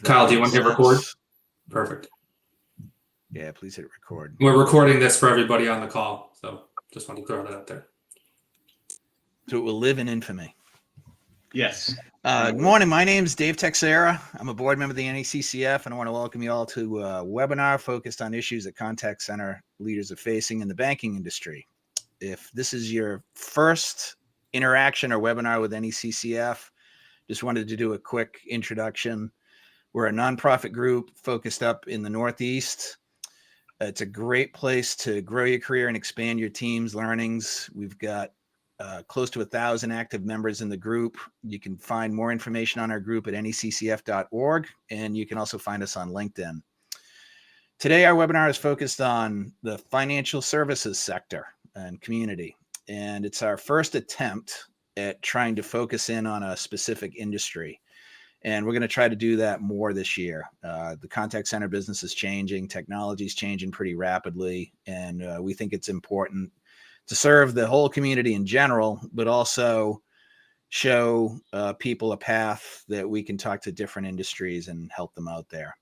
Kyle, do you want to hit record? Perfect. Yeah, please hit record. We're recording this for everybody on the call, so just want to throw that out there. So it will live in infamy. Yes. Good morning. My name is Dave Texera. I'm a board member of the NECCF, and I want to welcome you all to a webinar focused on issues that contact center leaders are facing in the banking industry. If this is your first interaction or webinar with NECCF, just wanted to do a quick introduction. We're a nonprofit group focused up in the Northeast. It's a great place to grow your career and expand your team's learnings. We've got close to 1,000 active members in the group. You can find more information on our group at neccf.org, and you can also find us on LinkedIn. Today, our webinar is focused on the financial services sector and community, and it's our first attempt at trying to focus in on a specific industry. And we're going to try to do that more this year. The contact center business is changing. Technology is changing pretty rapidly. And we think it's important to serve the whole community in general, but also show people a path that we can talk to different industries and help them out there.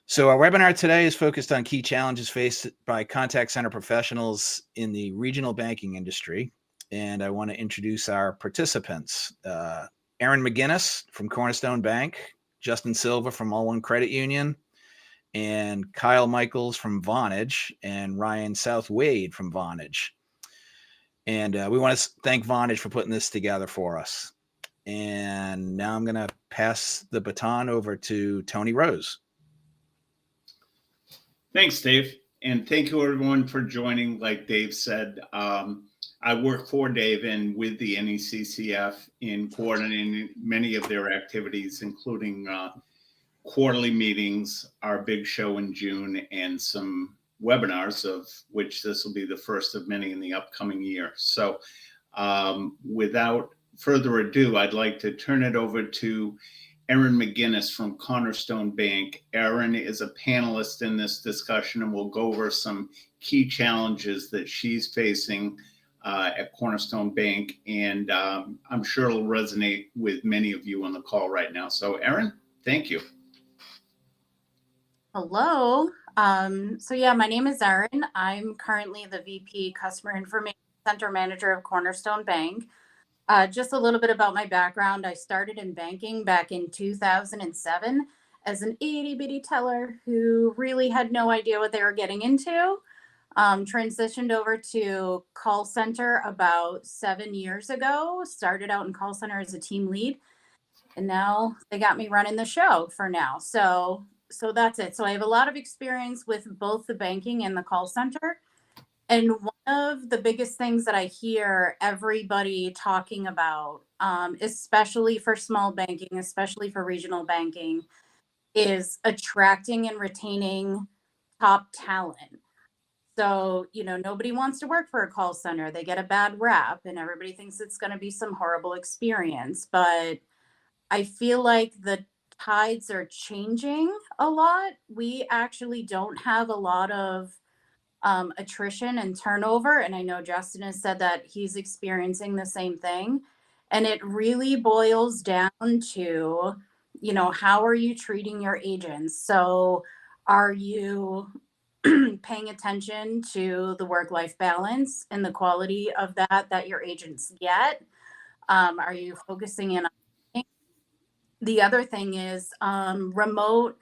So our webinar today is focused on key challenges faced by contact center professionals in the regional banking industry. And I want to introduce our participants. Erin McGinnis from Cornerstone Bank, Justin Silva from All One Credit Union, and Kyle Michaels from Vonage, and Ryan Southmayd from Vonage. And we want to thank Vonage for putting this together for us. And now I'm going to pass the baton over to Tony Rose. Thanks, Dave. And thank you, everyone, for joining. Like Dave said, I work for Dave and with the NECCF in coordinating many of their activities, including quarterly meetings, our big show in June, and some webinars, of which this will be the first of many in the upcoming year. So without further ado, I'd like to turn it over to Erin McGinnis from Cornerstone Bank. Erin is a panelist in this discussion, and we'll go over some key challenges that she's facing at Cornerstone Bank, and I'm sure it'll resonate with many of you on the call right now. So Erin, thank you. Hello. So yeah, my name is Erin. I'm currently the VP Customer Information Center Manager of Cornerstone Bank. Just a little bit about my background. I started in banking back in 2007 as an itty bitty teller who really had no idea what they were getting into. Transitioned over to call center about 7 years ago, started out in call center as a team lead, and now they got me running the show for now. So that's it. So I have a lot of experience with both the banking and the call center. And one of the biggest things that I hear everybody talking about, especially for small banking, especially for regional banking, is attracting and retaining top talent. So, nobody wants to work for a call center. They get a bad rap and everybody thinks it's going to be some horrible experience. But I feel like the tides are changing a lot. We actually don't have a lot of attrition and turnover. And I know Justin has said that he's experiencing the same thing. And it really boils down to, how are you treating your agents? So are you paying attention to the work-life balance and the quality of that your agents get? Are you focusing in on the other thing is remote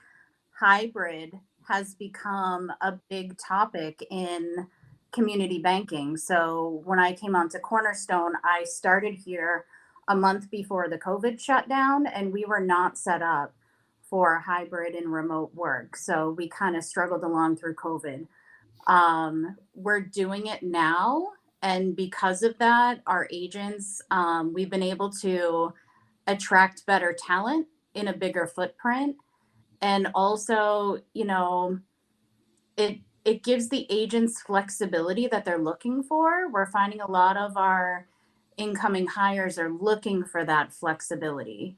hybrid has become a big topic in community banking. So when I came onto Cornerstone, I started here a month before the COVID shutdown, and we were not set up for hybrid and remote work. So we kind of struggled along through COVID. We're doing it now. And because of that, our agents, we've been able to attract better talent in a bigger footprint. And also, it gives the agents flexibility that they're looking for. We're finding a lot of our incoming hires are looking for that flexibility.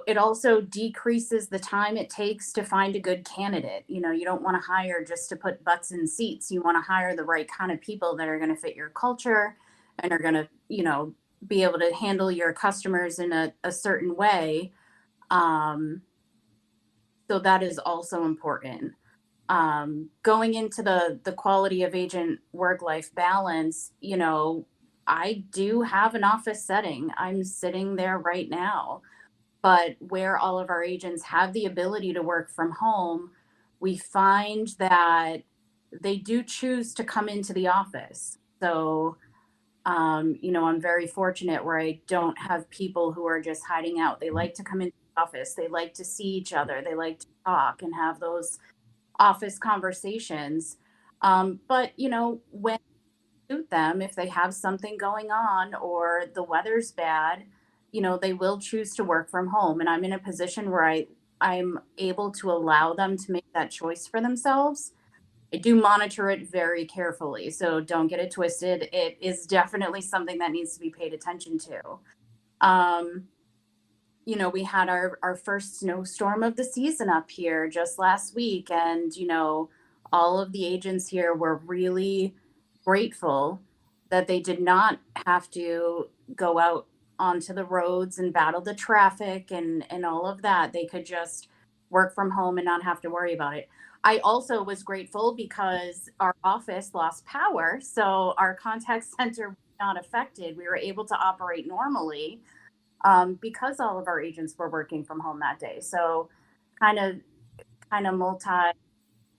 It also decreases the time it takes to find a good candidate. You don't want to hire just to put butts in seats. You want to hire the right kind of people that are going to fit your culture and are going to, be able to handle your customers in a certain way. So that is also important. Going into the quality of agent work-life balance, you know, I do have an office setting. I'm sitting there right now, but where all of our agents have the ability to work from home, we find that they do choose to come into the office. So, you know, I'm very fortunate where I don't have people who are just hiding out. They like to come into the office. They like to see each other. They like to talk and have those office conversations. But you know, when you suit them, if they have something going on or the weather's bad, you know, they will choose to work from home. And I'm in a position where I'm able to allow them to make that choice for themselves. I do monitor it very carefully, so don't get it twisted. It is definitely something that needs to be paid attention to. Um, you know, we had our first snowstorm of the season up here just last week. And, you know, all of the agents here were really grateful that they did not have to go out onto the roads and battle the traffic and all of that. They could just work from home and not have to worry about it. I also was grateful because our office lost power. So our contact center was not affected. We were able to operate normally because all of our agents were working from home that day. So kind of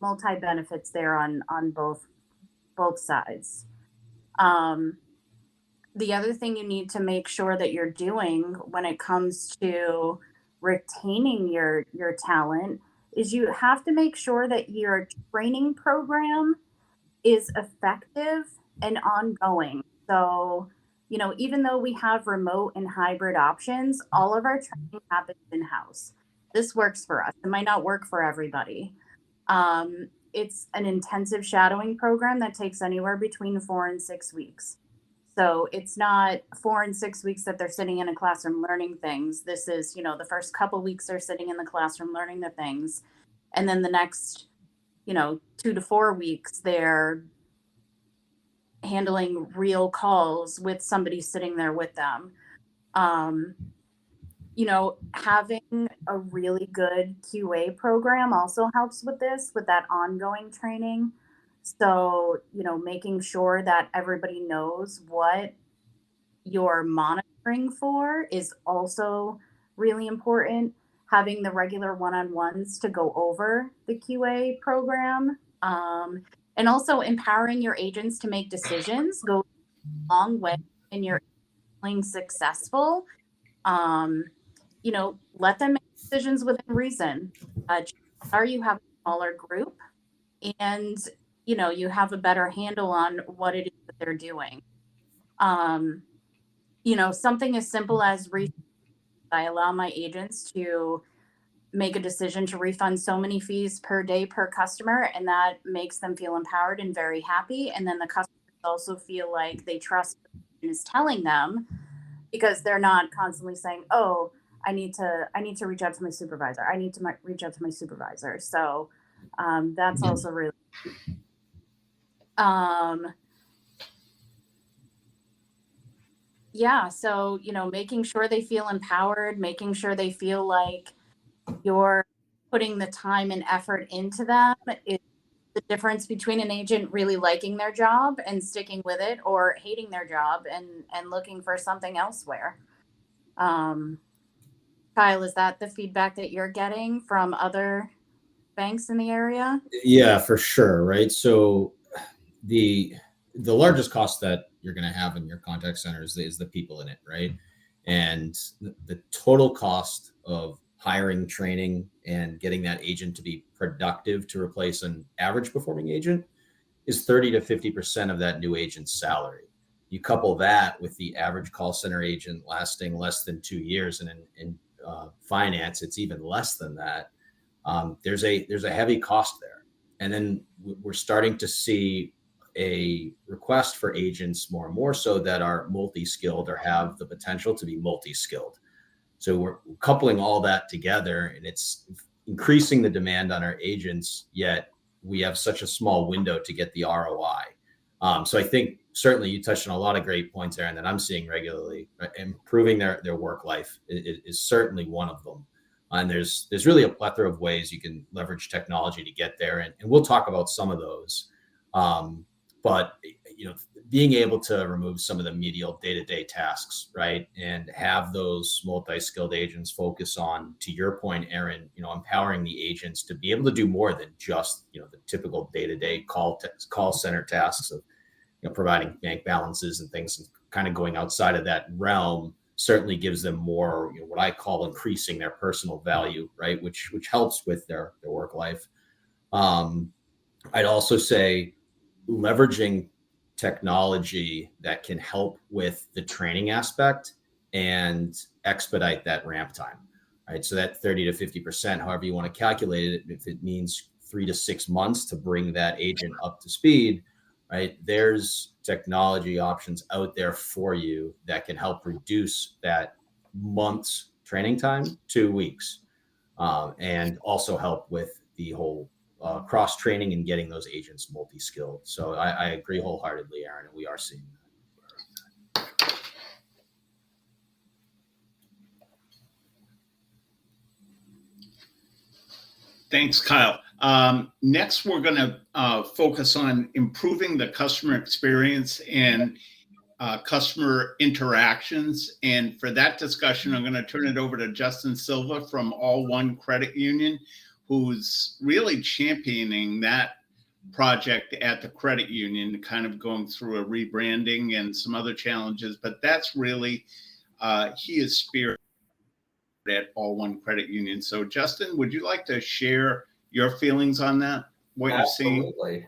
multi benefits there on both sides. Um, the other thing you need to make sure that you're doing when it comes to retaining your talent is you have to make sure that your training program is effective and ongoing. So, you know, even though we have remote and hybrid options, all of our training happens in-house. This works for us. It might not work for everybody. It's an intensive shadowing program that takes anywhere between 4 and 6 weeks. So it's not 4 and 6 weeks that they're sitting in a classroom learning things. This is, you know, the first couple weeks they're sitting in the classroom learning the things. And then the next, you know, 2 to 4 weeks, they're handling real calls with somebody sitting there with them. You know, having a really good QA program also helps with this, with that ongoing training. So, you know, making sure that everybody knows what you're monitoring for is also really important. Having the regular one-on-ones to go over the QA program, and also empowering your agents to make decisions goes a long way in your being successful. You know, let them make decisions within reason. Or you have a smaller group, and you know you have a better handle on what it is that they're doing. You know, something as simple as I allow my agents to make a decision to refund so many fees per day per customer, and that makes them feel empowered and very happy. And then the customers also feel like they trust what the agent is telling them because they're not constantly saying, "Oh, I need to reach out to my supervisor. I need to reach out to my supervisor." So that's also really. Yeah, so you know, making sure they feel empowered, making sure they feel like you're putting the time and effort into them is the difference between an agent really liking their job and sticking with it or hating their job and looking for something elsewhere. Kyle, is that the feedback that you're getting from other banks in the area? Yeah, for sure. Right. So the largest cost that you're going to have in your contact center is the people in it, right? And the total cost of hiring, training, and getting that agent to be productive to replace an average performing agent is 30 to 50% of that new agent's salary. You couple that with the average call center agent lasting less than 2 years, and in finance, it's even less than that. There's a heavy cost there. And then we're starting to see a request for agents more and more so that are multi-skilled or have the potential to be multi-skilled. So we're coupling all that together, and it's increasing the demand on our agents, yet we have such a small window to get the ROI. So I think certainly you touched on a lot of great points, Erin, that I'm seeing regularly. Right? Improving their work life is certainly one of them. And there's really a plethora of ways you can leverage technology to get there. And we'll talk about some of those. But, being able to remove some of the menial day-to-day tasks, right? And have those multi-skilled agents focus on, to your point, Erin, empowering the agents to be able to do more than just, the typical day-to-day call center tasks of, providing bank balances and things, and kind of going outside of that realm certainly gives them more, what I call increasing their personal value, right? Which helps with their work life. I'd also say leveraging technology that can help with the training aspect and expedite that ramp time, right? So that 30 to 50%, however you want to calculate it, if it means 3 to 6 months to bring that agent up to speed, right? There's technology options out there for you that can help reduce that month's training time to weeks, and also help with the whole cross training and getting those agents multi-skilled. So I agree wholeheartedly, Erin, and we are seeing that. Thanks, Kyle. Next, we're going to focus on improving the customer experience and customer interactions. And for that discussion, I'm going to turn it over to Justin Silva from All One Credit Union, who's really championing that project at the credit union, kind of going through a rebranding and some other challenges. But that's really, he is spearheading at All One Credit Union. So Justin, would you like to share your feelings on that? What you're seeing? Absolutely.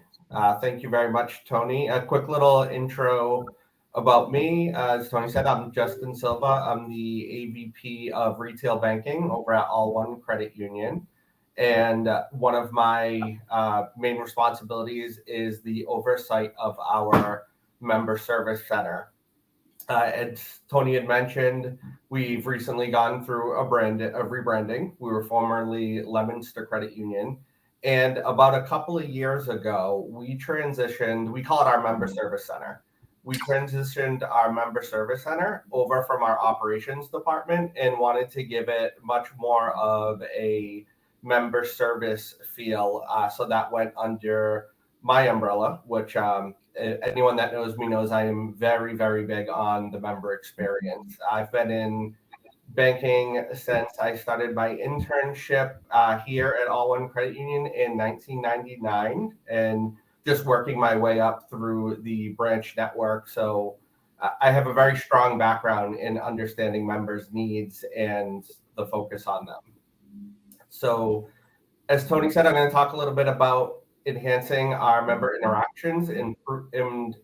Thank you very much, Tony. A quick little intro about me. As Tony said, I'm Justin Silva. I'm the AVP of Retail Banking over at All One Credit Union. And one of my main responsibilities is the oversight of our member service center. As Tony had mentioned, we've recently gone through a rebranding. We were formerly Leominster Credit Union. And about a couple of years ago, we transitioned, we call it our member service center. We transitioned our member service center over from our operations department and wanted to give it much more of a member service feel. So that went under my umbrella, which anyone that knows me knows I am very, very big on the member experience. I've been in banking since I started my internship here at All One Credit Union in 1999, and just working my way up through the branch network. So I have a very strong background in understanding members' needs and the focus on them. So as Tony said, I'm going to talk a little bit about enhancing our member interactions and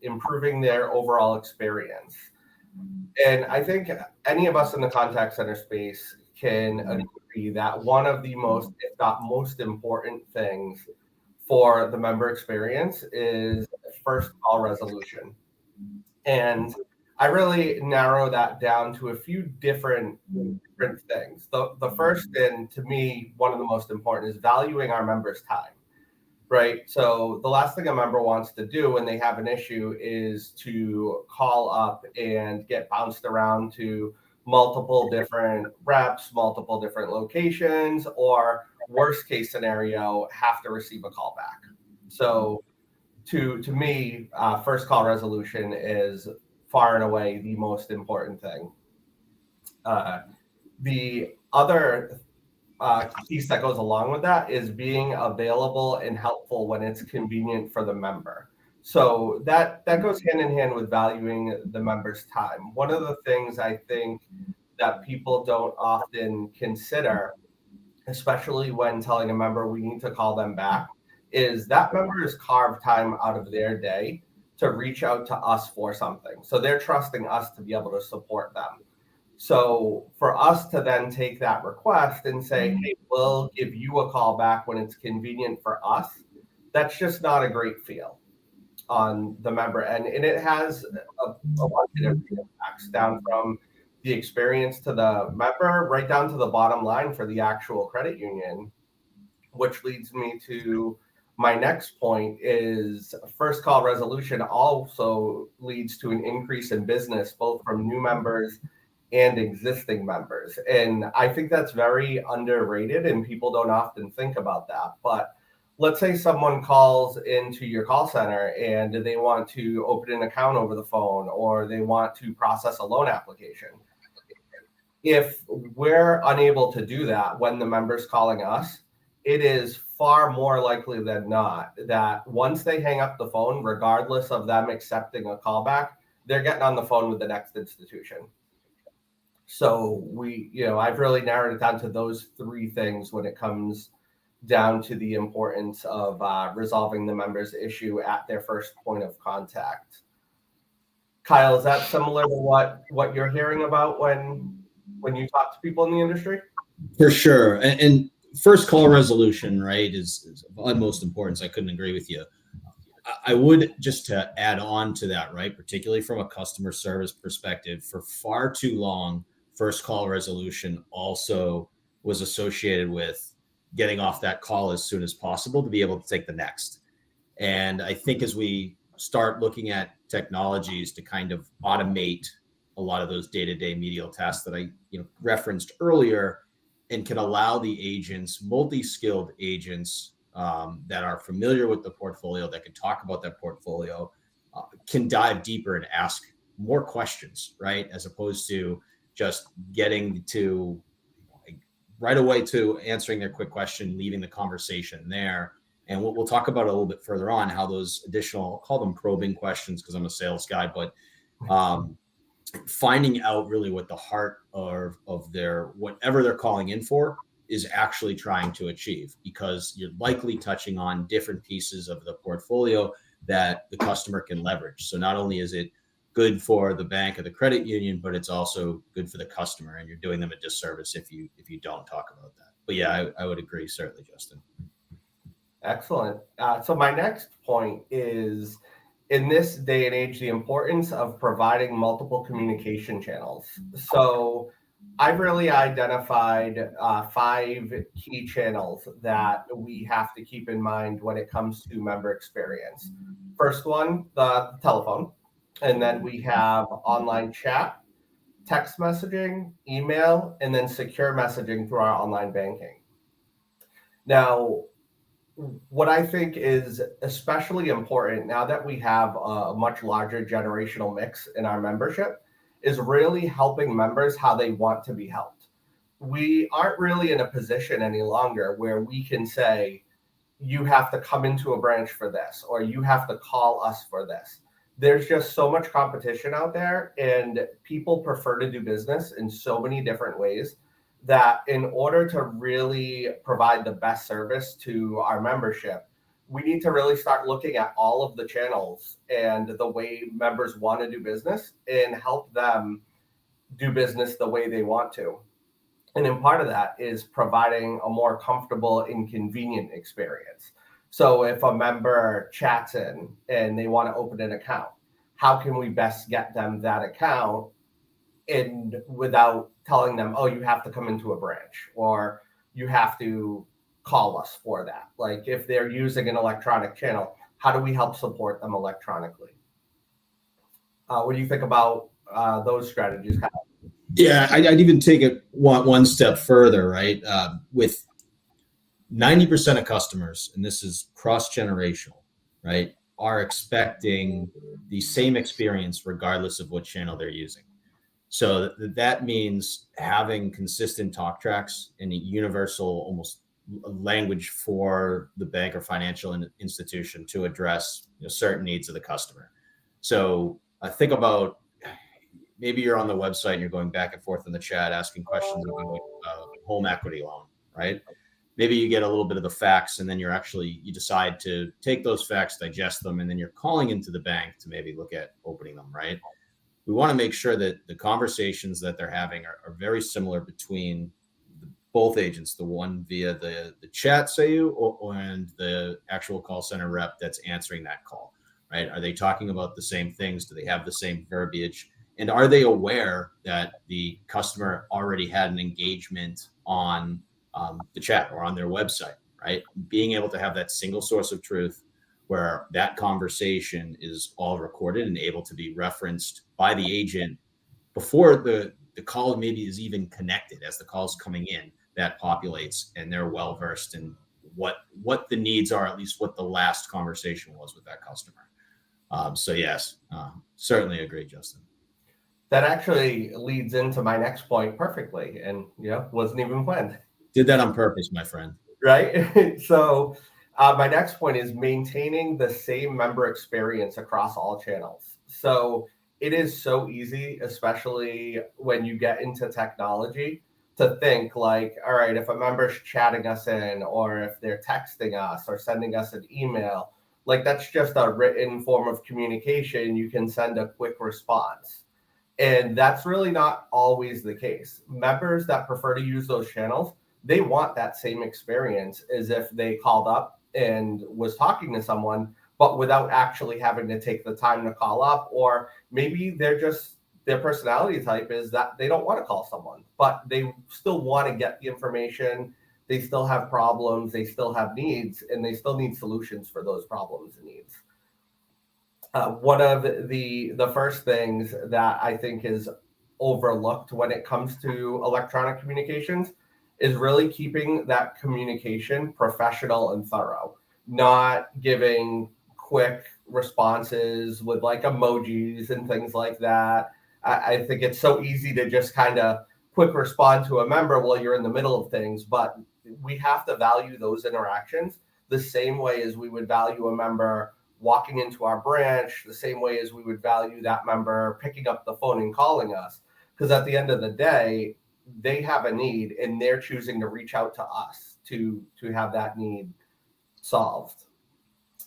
improving their overall experience. And I think any of us in the contact center space can agree that one of the most, if not most important things for the member experience is first call resolution. And I really narrow that down to a few different things. The first, and to me, one of the most important, is valuing our members' time, right? So the last thing a member wants to do when they have an issue is to call up and get bounced around to multiple different reps, multiple different locations, or worst case scenario, have to receive a call back. So to me, first call resolution is far and away the most important thing. The other piece that goes along with that is being available and helpful when it's convenient for the member. So that goes hand in hand with valuing the member's time. One of the things I think that people don't often consider, especially when telling a member we need to call them back, is that member has carved time out of their day to reach out to us for something. So they're trusting us to be able to support them. So for us to then take that request and say, hey, we'll give you a call back when it's convenient for us, that's just not a great feel on the member. And it has a bunch of different impacts, down from the experience to the member right down to the bottom line for the actual credit union, which leads me to My next point is first call resolution also leads to an increase in business, both from new members and existing members. And I think that's very underrated and people don't often think about that. But let's say someone calls into your call center and they want to open an account over the phone, or they want to process a loan application. If we're unable to do that when the member's calling us, it is far more likely than not that once they hang up the phone, regardless of them accepting a callback, they're getting on the phone with the next institution. So I've really narrowed it down to those three things when it comes down to the importance of resolving the member's issue at their first point of contact. Kyle, is that similar to what you're hearing about when you talk to people in the industry? For sure. And first call resolution, right, is of utmost importance. I couldn't agree with you. I would, just to add on to that, right, particularly from a customer service perspective, for far too long, first call resolution also was associated with getting off that call as soon as possible to be able to take the next. And I think as we start looking at technologies to kind of automate a lot of those day-to-day medial tasks that I referenced earlier, and can allow the agents, multi-skilled agents that are familiar with the portfolio, that can talk about that portfolio, can dive deeper and ask more questions, right? As opposed to just getting to right away to answering their quick question, leaving the conversation there. And we'll talk about it a little bit further on, how those additional, I'll call them probing questions because I'm a sales guy, but finding out really what the heart of their, whatever they're calling in for, is actually trying to achieve, because you're likely touching on different pieces of the portfolio that the customer can leverage. So not only is it good for the bank or the credit union, but it's also good for the customer, and you're doing them a disservice if you don't talk about that. But yeah, I would agree, certainly, Justin. Excellent. So my next point is, in this day and age, the importance of providing multiple communication channels. So I've really identified 5 key channels that we have to keep in mind when it comes to member experience. First one, the telephone. And then we have online chat, text messaging, email, and then secure messaging through our online banking. Now, what I think is especially important now that we have a much larger generational mix in our membership is really helping members how they want to be helped. We aren't really in a position any longer where we can say, you have to come into a branch for this, or you have to call us for this. There's just so much competition out there, and people prefer to do business in so many different ways that in order to really provide the best service to our membership, we need to really start looking at all of the channels and the way members want to do business and help them do business the way they want to. And then part of that is providing a more comfortable and convenient experience. So if a member chats in and they want to open an account, how can we best get them that account and without telling them, oh, you have to come into a branch or you have to call us for that? Like if they're using an electronic channel, how do we help support them electronically? What do you think about those strategies? Yeah, I'd even take it one step further, right? With 90% of customers, and this is cross-generational, right, are expecting the same experience regardless of what channel they're using. So that means having consistent talk tracks and a universal almost language for the bank or financial institution to address certain needs of the customer. So think about, maybe you're on the website and you're going back and forth in the chat asking questions about home equity loan, right? Maybe you get a little bit of the facts, and then you decide to take those facts, digest them, and then you're calling into the bank to maybe look at opening them, right? We want to make sure that the conversations that they're having are very similar between both agents, the one via the chat, and the actual call center rep that's answering that call, right? Are they talking about the same things? Do they have the same verbiage? And are they aware that the customer already had an engagement on the chat or on their website, right? Being able to have that single source of truth where that conversation is all recorded and able to be referenced by the agent before the call maybe is even connected. As the call's coming in, that populates and they're well versed in what the needs are, at least what the last conversation was with that customer. So yes, certainly agree, Justin. That actually leads into my next point perfectly, and wasn't even planned. Did that on purpose, my friend. Right. So my next point is maintaining the same member experience across all channels. So it is so easy, especially when you get into technology, to think like, all right, if a member's chatting us in, or if they're texting us or sending us an email, like that's just a written form of communication. You can send a quick response. And that's really not always the case. Members that prefer to use those channels, they want that same experience as if they called up and was talking to someone, but without actually having to take the time to call up. Or maybe their personality type is that they don't want to call someone, but they still want to get the information. They still have problems, they still have needs, and they still need solutions for those problems and needs. One of the first things that I think is overlooked when it comes to electronic communications is really keeping that communication professional and thorough, not giving quick responses with like emojis and things like that. I think it's so easy to just kind of quick respond to a member while you're in the middle of things, but we have to value those interactions the same way as we would value a member walking into our branch, the same way as we would value that member picking up the phone and calling us. Because at the end of the day, they have a need and they're choosing to reach out to us to have that need solved.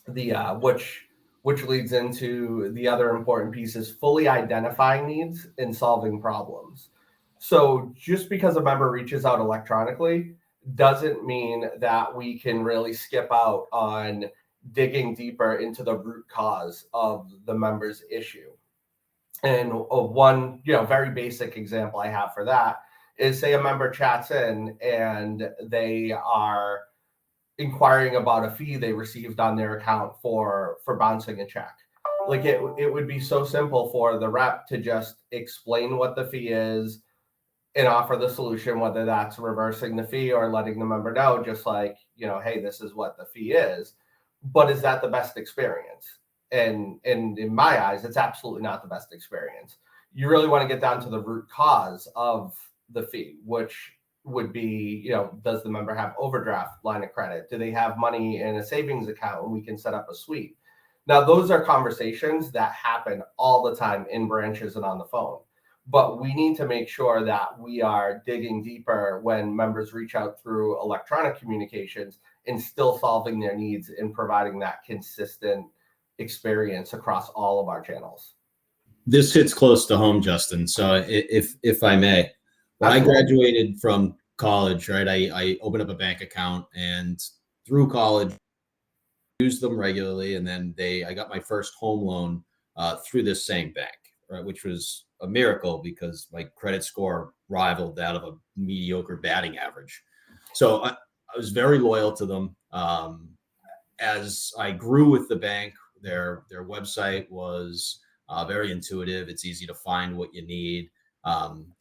Which leads into the other important piece is fully identifying needs and solving problems. So just because a member reaches out electronically doesn't mean that we can really skip out on digging deeper into the root cause of the member's issue. And one, very basic example I have for that is, say a member chats in and they are inquiring about a fee they received on their account for bouncing a check. Like it would be so simple for the rep to just explain what the fee is and offer the solution, whether that's reversing the fee or letting the member know, just like, hey, this is what the fee is. But is that the best experience? And in my eyes, it's absolutely not the best experience. You really want to get down to the root cause of the fee, which would be, does the member have overdraft line of credit? Do they have money in a savings account and we can set up a sweep? Now, those are conversations that happen all the time in branches and on the phone. But we need to make sure that we are digging deeper when members reach out through electronic communications and still solving their needs and providing that consistent experience across all of our channels. This hits close to home, Justin. So if I may, when I graduated from college, right, I opened up a bank account, and through college, used them regularly. And then I got my first home loan through this same bank, right, which was a miracle because my credit score rivaled that of a mediocre batting average. So I was very loyal to them. As I grew with the bank, their website was very intuitive. It's easy to find what you need.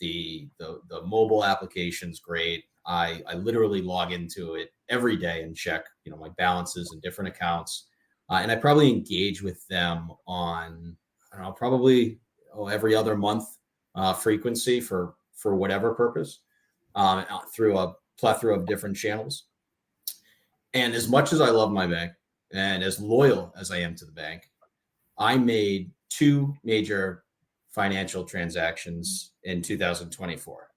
The mobile application's great. I literally log into it every day and check, my balances in different accounts. And I probably engage with them on, probably every other month frequency for whatever purpose, through a plethora of different channels. And as much as I love my bank and as loyal as I am to the bank, I made 2 major financial transactions in 2024.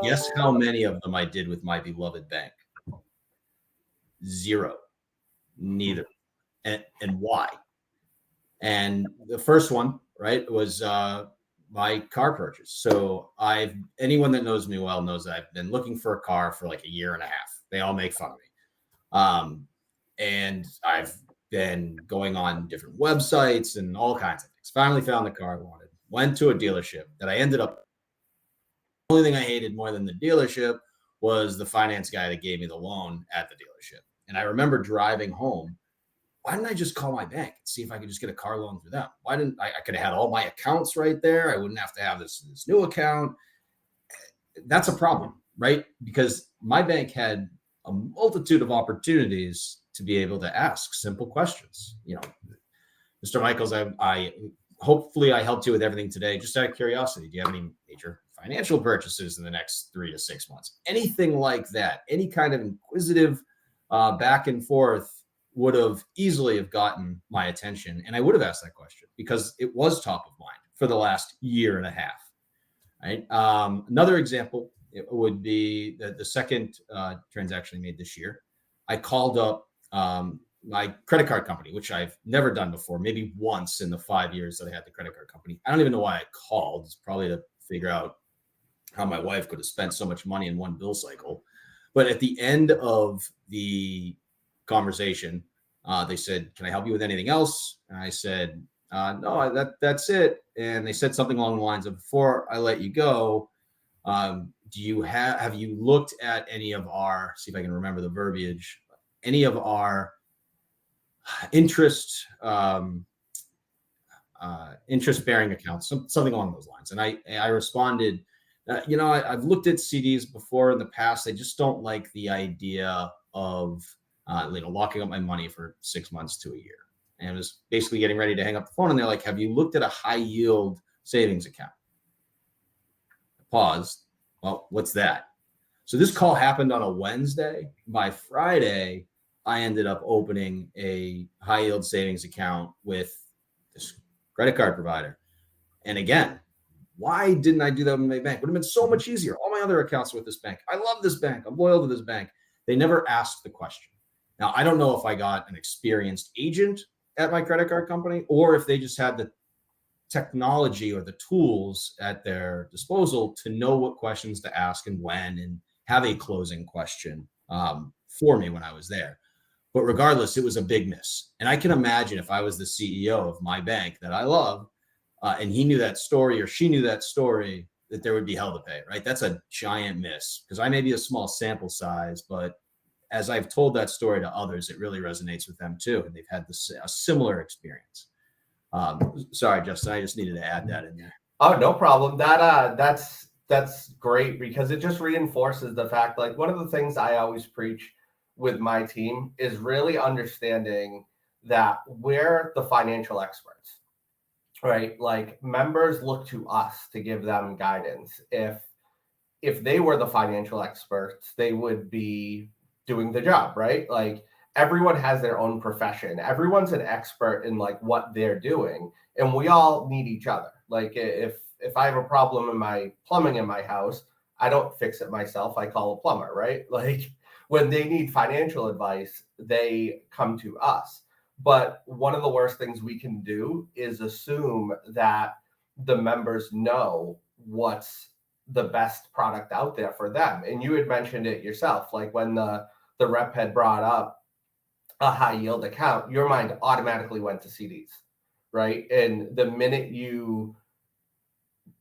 Guess how many of them I did with my beloved bank? 0. Neither. And why? And the first one, right, was my car purchase. So anyone that knows me well knows that I've been looking for a car for like a year and a half. They all make fun of me. And I've been going on different websites and all kinds of things. Finally found the car I wanted. Went to a dealership that I ended up. The only thing I hated more than the dealership was the finance guy that gave me the loan at the dealership. And I remember driving home. Why didn't I just call my bank and see if I could just get a car loan through them? Why didn't I could have had all my accounts right there. I wouldn't have to have this new account. That's a problem, right? Because my bank had a multitude of opportunities to be able to ask simple questions. Mr. Michaels, I hopefully I helped you with everything today. Just out of curiosity, do you have any major financial purchases in the next 3 to 6 months? Anything like that, any kind of inquisitive back and forth would have easily have gotten my attention. And I would have asked that question because it was top of mind for the last year and a half. Right. Another example would be the second transaction I made this year. I called up my credit card company, which I've never done before, maybe once in the 5 years that I had the credit card company. I don't even know why I called. It's probably to figure out how my wife could have spent so much money in one bill cycle. But at the end of the conversation, they said, "Can I help you with anything else?" And I said, "No, that's it." And they said something along the lines of, "Before I let you go, have you looked at any of our," see if I can remember the verbiage, "any of our interest bearing accounts," something along those lines. And I responded, I've looked at CDs before in the past. I just don't like the idea of locking up my money for 6 months to a year. And I was basically getting ready to hang up the phone, and they're like, "Have you looked at a high yield savings account?" I paused. Well, what's that? So this call happened on a Wednesday. By Friday, I ended up opening a high yield savings account with this credit card provider. And again, why didn't I do that with my bank? Would have been so much easier. All my other accounts are with this bank. I love this bank. I'm loyal to this bank. They never asked the question. Now, I don't know if I got an experienced agent at my credit card company or if they just had the technology or the tools at their disposal to know what questions to ask and when, and have a closing question for me when I was there. But regardless, it was a big miss. And I can imagine if I was the CEO of my bank that I love, and he knew that story or she knew that story, that there would be hell to pay, right? That's a giant miss, because I may be a small sample size, but as I've told that story to others, it really resonates with them too. And they've had a similar experience. Sorry, Justin, I just needed to add that in there. Oh, no problem. That's great, because it just reinforces the fact, like, one of the things I always preach with my team is really understanding that we're the financial experts, right? Like, members look to us to give them guidance. If they were the financial experts, they would be doing the job, right? Like, everyone has their own profession. Everyone's an expert in like what they're doing, and we all need each other. Like, if I have a problem in my plumbing in my house, I don't fix it myself. I call a plumber, right? Like, when they need financial advice, they come to us. But one of the worst things we can do is assume that the members know what's the best product out there for them. And you had mentioned it yourself, like when the rep had brought up a high yield account, your mind automatically went to CDs, right? And the minute you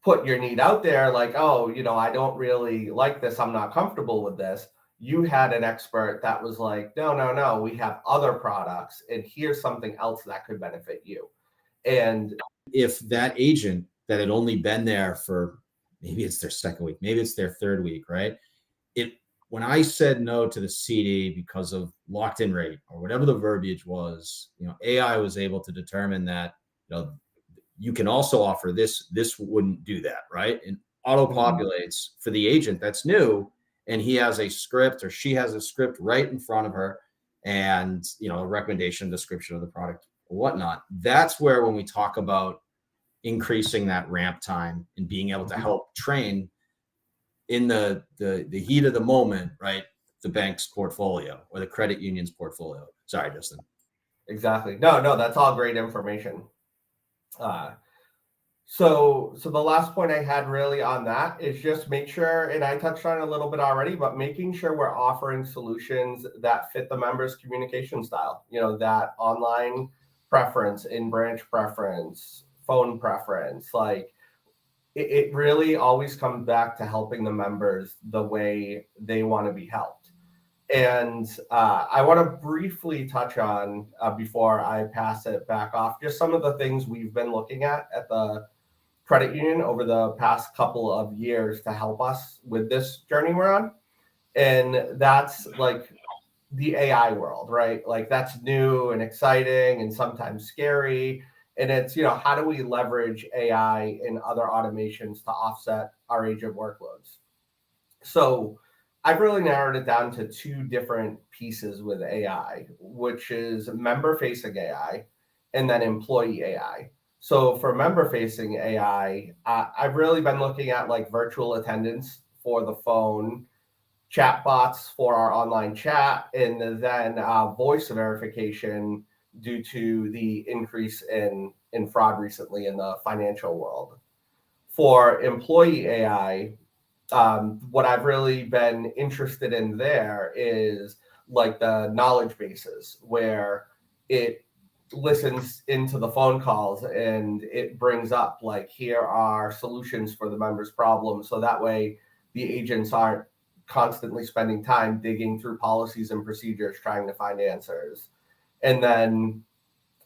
put your need out there, like, "Oh, I don't really like this, I'm not comfortable with this," you had an expert that was like, no, we have other products, and here's something else that could benefit you. And if that agent that had only been there for maybe it's their second week, maybe it's their third week, right? When I said no to the CD because of locked in rate or whatever the verbiage was, AI was able to determine that, you can also offer this wouldn't do that, right? And auto populates for the agent that's new, and he has a script or she has a script right in front of her, and a recommendation, description of the product or whatnot. That's where, when we talk about increasing that ramp time and being able to help train in the heat of the moment, right? The bank's portfolio or the credit union's portfolio. Sorry, Justin. Exactly. No, that's all great information. So the last point I had really on that is just make sure, and I touched on it a little bit already, but making sure we're offering solutions that fit the members' communication style, that online preference, in-branch preference, phone preference. Like, it really always comes back to helping the members the way they want to be helped. And I want to briefly touch on, before I pass it back off, just some of the things we've been looking at the credit union over the past couple of years to help us with this journey we're on. And that's like the AI world, right? Like that's new and exciting and sometimes scary. And it's, how do we leverage AI and other automations to offset our agent workloads? So I've really narrowed it down to two different pieces with AI, which is member-facing AI and then employee AI. So for member-facing AI, I've really been looking at like virtual attendants for the phone, chatbots for our online chat, and then voice verification due to the increase in fraud recently in the financial world. For employee AI, what I've really been interested in there is like the knowledge bases where it listens into the phone calls and it brings up like, here are solutions for the members' problems. So that way the agents aren't constantly spending time digging through policies and procedures trying to find answers. And then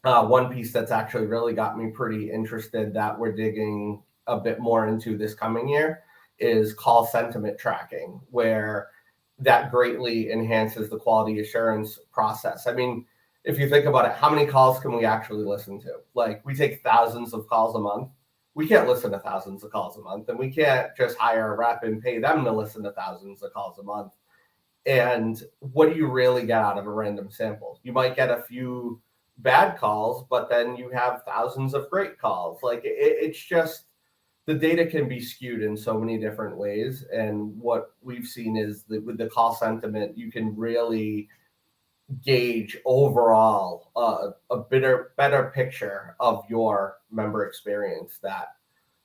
one piece that's actually really got me pretty interested that we're digging a bit more into this coming year is call sentiment tracking, where that greatly enhances the quality assurance process. I mean, if you think about it, how many calls can we actually listen to? Like, we take thousands of calls a month. We can't listen to thousands of calls a month, and we can't just hire a rep and pay them to listen to thousands of calls a month. And what do you really get out of a random sample? You might get a few bad calls, but then you have thousands of great calls. Like, it's just, the data can be skewed in so many different ways. And what we've seen is that with the call sentiment, you can really gauge overall a better picture of your member experience that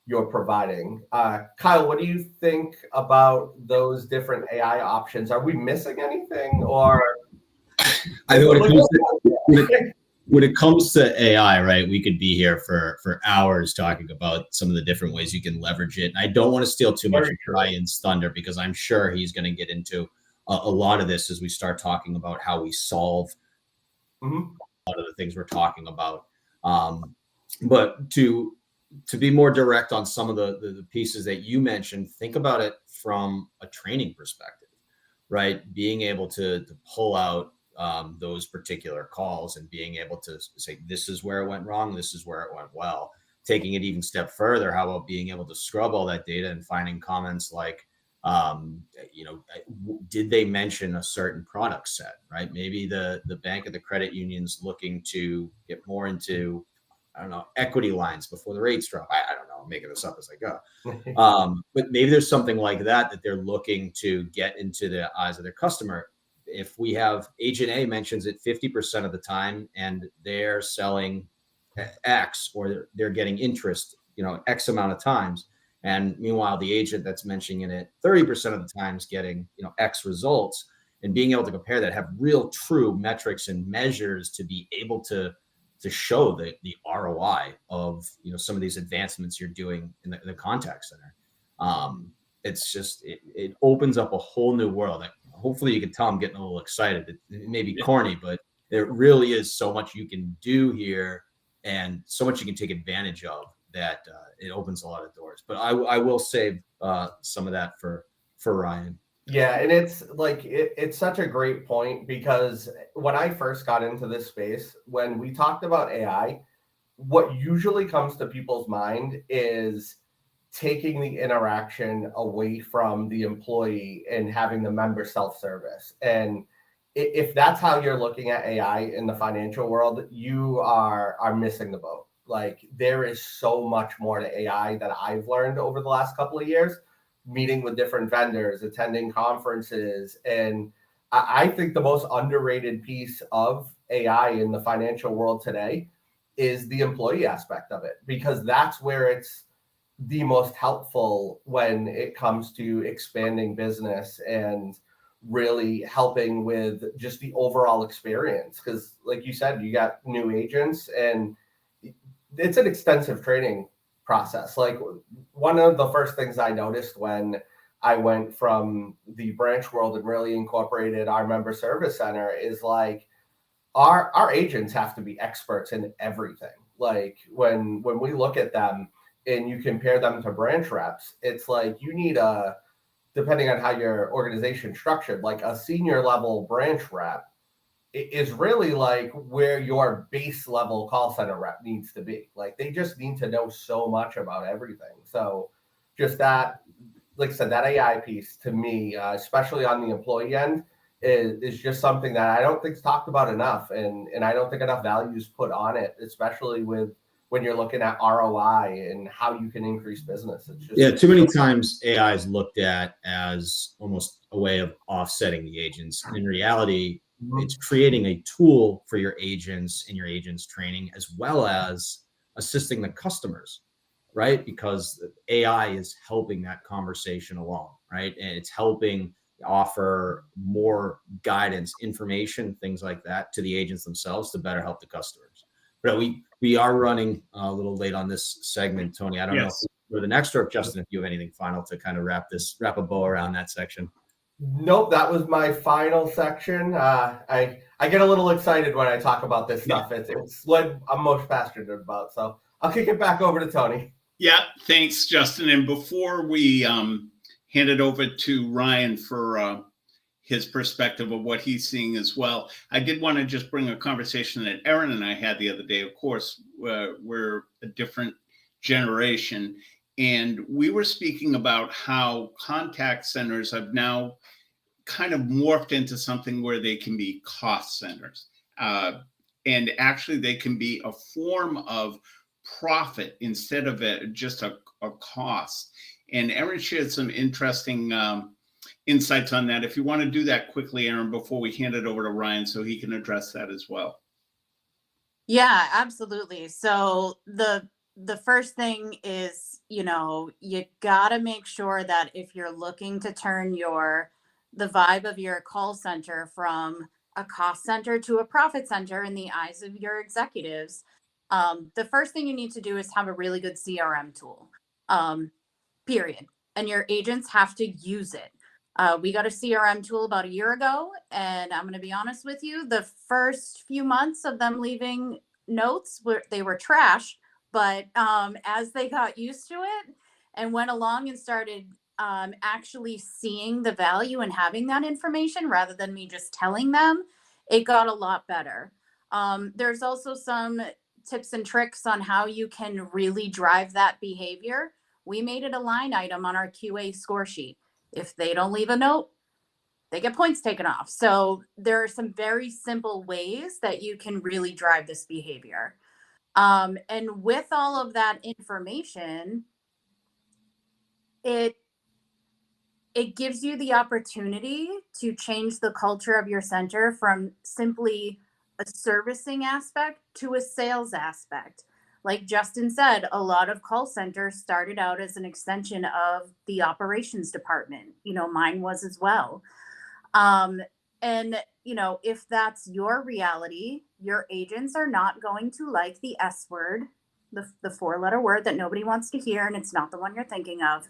you're providing. Kyle, what do you think about those different AI options? Are we missing anything, or? I mean, when it comes to AI, right, we could be here for hours talking about some of the different ways you can leverage it. And I don't want to steal too much of Ryan's thunder, because I'm sure he's going to get into a lot of this as we start talking about how we solve a lot of the things we're talking about. But to be more direct on some of the pieces that you mentioned, think about it from a training perspective, right? Being able to pull out those particular calls and being able to say, this is where it went wrong, this is where it went well. Taking it even a step further, how about being able to scrub all that data and finding comments like, did they mention a certain product set, right? Maybe the bank or the credit union's looking to get more into, I don't know, equity lines before the rates drop. I don't know, I'm making this up as I go. But maybe there's something like that they're looking to get into the eyes of their customer. If we have Agent A mentions it 50% of the time and they're selling X, or they're getting interest, X amount of times. And meanwhile, the agent that's mentioning it 30% of the time is getting, X results, and being able to compare that, have real true metrics and measures to be able to show the ROI of, some of these advancements you're doing in the contact center. It's just, it opens up a whole new world. Hopefully you can tell I'm getting a little excited. It may be corny, but there really is so much you can do here and so much you can take advantage of that it opens a lot of doors. But I will save some of that for Ryan. Yeah, and it's like, it's such a great point, because when I first got into this space, when we talked about AI, what usually comes to people's mind is taking the interaction away from the employee and having the member self-service. And if that's how you're looking at AI in the financial world, you are missing the boat. Like, there is so much more to AI that I've learned over the last couple of years, meeting with different vendors, attending conferences. And I think the most underrated piece of AI in the financial world today is the employee aspect of it, because that's where it's the most helpful when it comes to expanding business and really helping with just the overall experience. Because like you said, you got new agents, and it's an extensive training process. Like one of the first things I noticed when I went from the branch world and really incorporated our member service center is like our agents have to be experts in everything. Like when we look at them and you compare them to branch reps, it's like you need depending on how your organization structured, like a senior level branch rep is really like where your base level call center rep needs to be. Like they just need to know so much about everything. So just that, like I said, that AI piece to me, especially on the employee end, is just something that I don't think is talked about enough. And I don't think enough value is put on it, especially with when you're looking at ROI and how you can increase business. It's just, too many times AI is looked at as almost a way of offsetting the agents. In reality, it's creating a tool for your agents and your agents training, as well as assisting the customers, right? Because AI is helping that conversation along, right? And it's helping offer more guidance, information, things like that to the agents themselves to better help the customers. But we are running a little late on this segment, Tony. I don't know if for the next, or if Justin, if you have anything final to kind of wrap a bow around that section. Nope, that was my final section. I get a little excited when I talk about this stuff. It's what I'm most passionate about. So I'll kick it back over to Tony. Yeah, thanks, Justin. And before we hand it over to Ryan for his perspective of what he's seeing as well, I did want to just bring a conversation that Erin and I had the other day. Of course, we're a different generation, and we were speaking about how contact centers have now kind of morphed into something where they can be cost centers. And actually, they can be a form of profit instead of just a cost. And Erin shared some interesting insights on that. If you want to do that quickly, Erin, before we hand it over to Ryan so he can address that as well. Yeah, absolutely. So the first thing is, you gotta make sure that if you're looking to turn the vibe of your call center from a cost center to a profit center in the eyes of your executives, the first thing you need to do is have a really good CRM tool, period. And your agents have to use it. We got a CRM tool about a year ago, and I'm going to be honest with you, the first few months of them leaving notes, they were trash. But as they got used to it and went along and started actually seeing the value in having that information rather than me just telling them, it got a lot better. There's also some tips and tricks on how you can really drive that behavior. We made it a line item on our QA score sheet. If they don't leave a note, they get points taken off. So there are some very simple ways that you can really drive this behavior. And with all of that information, it gives you the opportunity to change the culture of your center from simply a servicing aspect to a sales aspect. Like Justin said, a lot of call centers started out as an extension of the operations department. Mine was as well. And if that's your reality, your agents are not going to like the S word, the 4-letter word that nobody wants to hear, and it's not the one you're thinking of.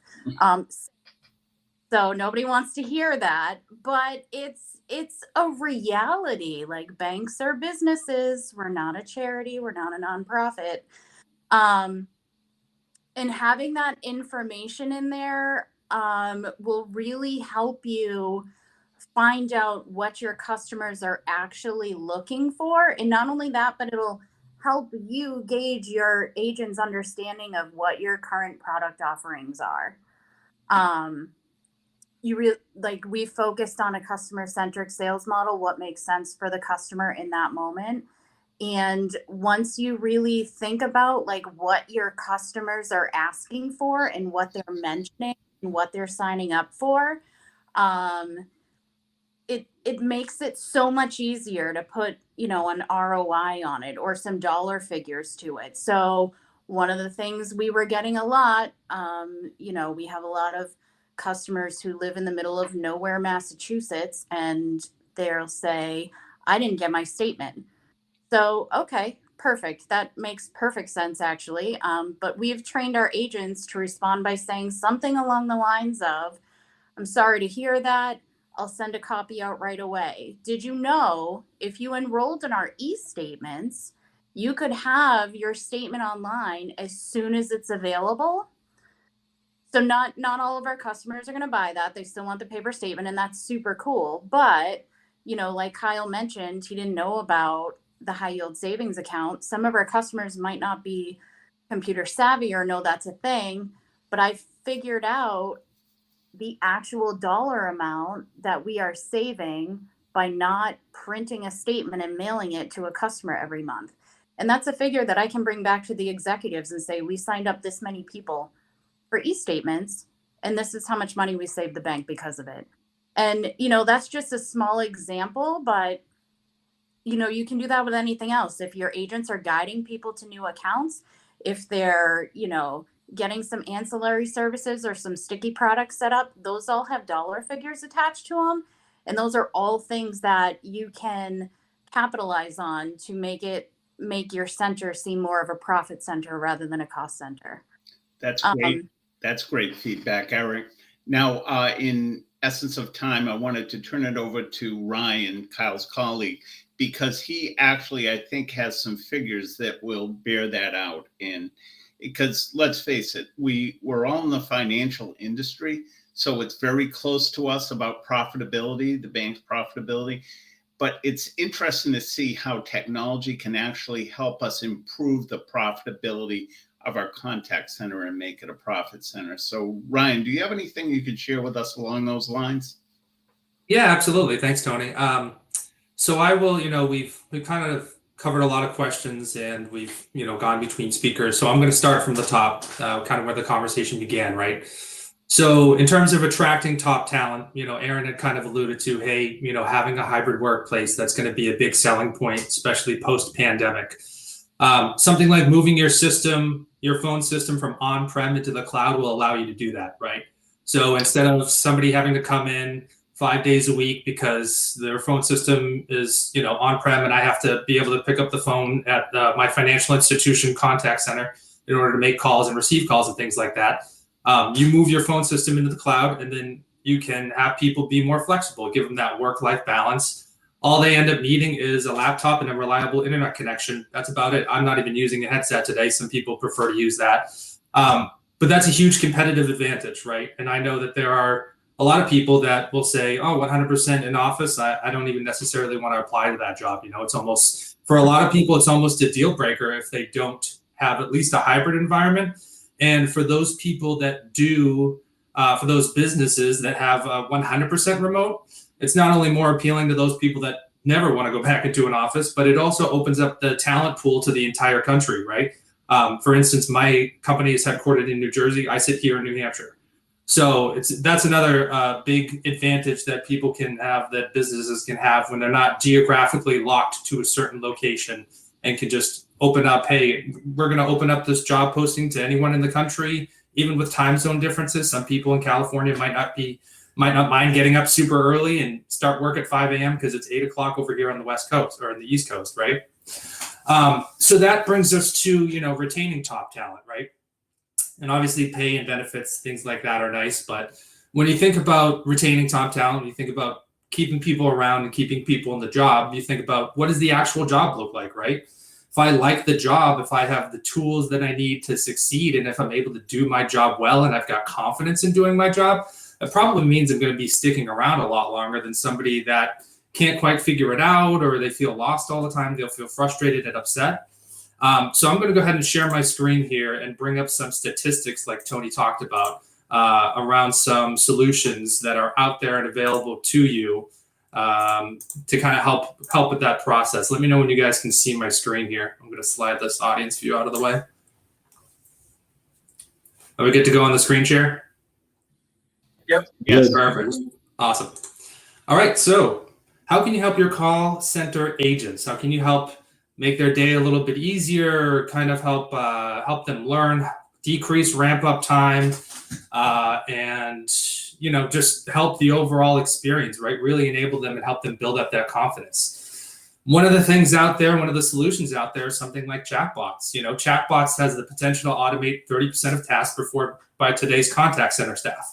So nobody wants to hear that, but it's a reality. Like, banks are businesses. We're not a charity. We're not a nonprofit. And having that information in there will really help you find out what your customers are actually looking for. And not only that, but it'll help you gauge your agent's understanding of what your current product offerings are. We focused on a customer-centric sales model, what makes sense for the customer in that moment. And once you really think about what your customers are asking for and what they're mentioning and what they're signing up for, it makes it so much easier to put, an ROI on it or some dollar figures to it. So one of the things we were getting a lot, we have a lot of customers who live in the middle of nowhere, Massachusetts, and they'll say, I didn't get my statement. So, okay, perfect. That makes perfect sense, actually. But we've trained our agents to respond by saying something along the lines of, I'm sorry to hear that. I'll send a copy out right away. Did you know if you enrolled in our e-statements, you could have your statement online as soon as it's available? So not all of our customers are going to buy that. They still want the paper statement, and that's super cool. But, like Kyle mentioned, he didn't know about the high yield savings account. Some of our customers might not be computer savvy or know that's a thing, but I figured out the actual dollar amount that we are saving by not printing a statement and mailing it to a customer every month. And that's a figure that I can bring back to the executives and say, we signed up this many people for e-statements, and this is how much money we saved the bank because of it. And, that's just a small example, but, you can do that with anything else. If your agents are guiding people to new accounts, if they're, getting some ancillary services or some sticky products set up, those all have dollar figures attached to them. And those are all things that you can capitalize on to make your center seem more of a profit center rather than a cost center. That's great. That's great feedback, Eric. Now, in essence of time, I wanted to turn it over to Ryan, Kyle's colleague, because he actually, I think, has some figures that will bear that out. And because let's face it, we're all in the financial industry, so it's very close to us about profitability, the bank's profitability. But it's interesting to see how technology can actually help us improve the profitability of our contact center and make it a profit center. So Ryan, do you have anything you could share with us along those lines? Yeah, absolutely. Thanks, Tony. So I will, we've kind of covered a lot of questions, and we've, gone between speakers. So I'm going to start from the top, kind of where the conversation began, right? So in terms of attracting top talent, Erin had kind of alluded to, hey, having a hybrid workplace, that's going to be a big selling point, especially post-pandemic. Something like moving your phone system from on-prem into the cloud will allow you to do that, right? So instead of somebody having to come in 5 days a week because their phone system is, on-prem, and I have to be able to pick up the phone at my financial institution contact center in order to make calls and receive calls and things like that. You move your phone system into the cloud, and then you can have people be more flexible, give them that work-life balance. All they end up needing is a laptop and a reliable internet connection. That's about it. I'm not even using a headset today. Some people prefer to use that. But that's a huge competitive advantage, right? And I know that there are a lot of people that will say, oh, 100% in office, I don't even necessarily want to apply to that job. It's almost, for a lot of people, it's almost a deal breaker if they don't have at least a hybrid environment. And for those people that do, for those businesses that have 100% remote, it's not only more appealing to those people that never want to go back into an office, but it also opens up the talent pool to the entire country, right? For instance, my company is headquartered in New Jersey. I sit here in New Hampshire. So that's another big advantage that people can have, that businesses can have when they're not geographically locked to a certain location, and can just open up, hey, we're going to open up this job posting to anyone in the country, even with time zone differences. Some people in California might not mind getting up super early and start work at 5 a.m. because it's 8 o'clock over here on the West Coast or in the East Coast, right? So that brings us to, retaining top talent, right? And obviously pay and benefits, things like that are nice. But when you think about retaining top talent, you think about keeping people around and keeping people in the job, you think about, what does the actual job look like, right? If I like the job, if I have the tools that I need to succeed, and if I'm able to do my job well, and I've got confidence in doing my job, it probably means I'm going to be sticking around a lot longer than somebody that can't quite figure it out, or they feel lost all the time. They'll feel frustrated and upset. So I'm going to go ahead and share my screen here and bring up some statistics like Tony talked about around some solutions that are out there and available to you to kind of help with that process. Let me know when you guys can see my screen here. I'm going to slide this audience view out of the way. Are we good to go on the screen share? Yep. Yes. Perfect. Awesome. All right. So how can you help your call center agents? How can you help make their day a little bit easier, kind of help them learn, decrease ramp up time, and just help the overall experience, right? Really enable them and help them build up that confidence. One of the things out there, one of the solutions out there is something like chatbots. Chatbots has the potential to automate 30% of tasks performed by today's contact center staff.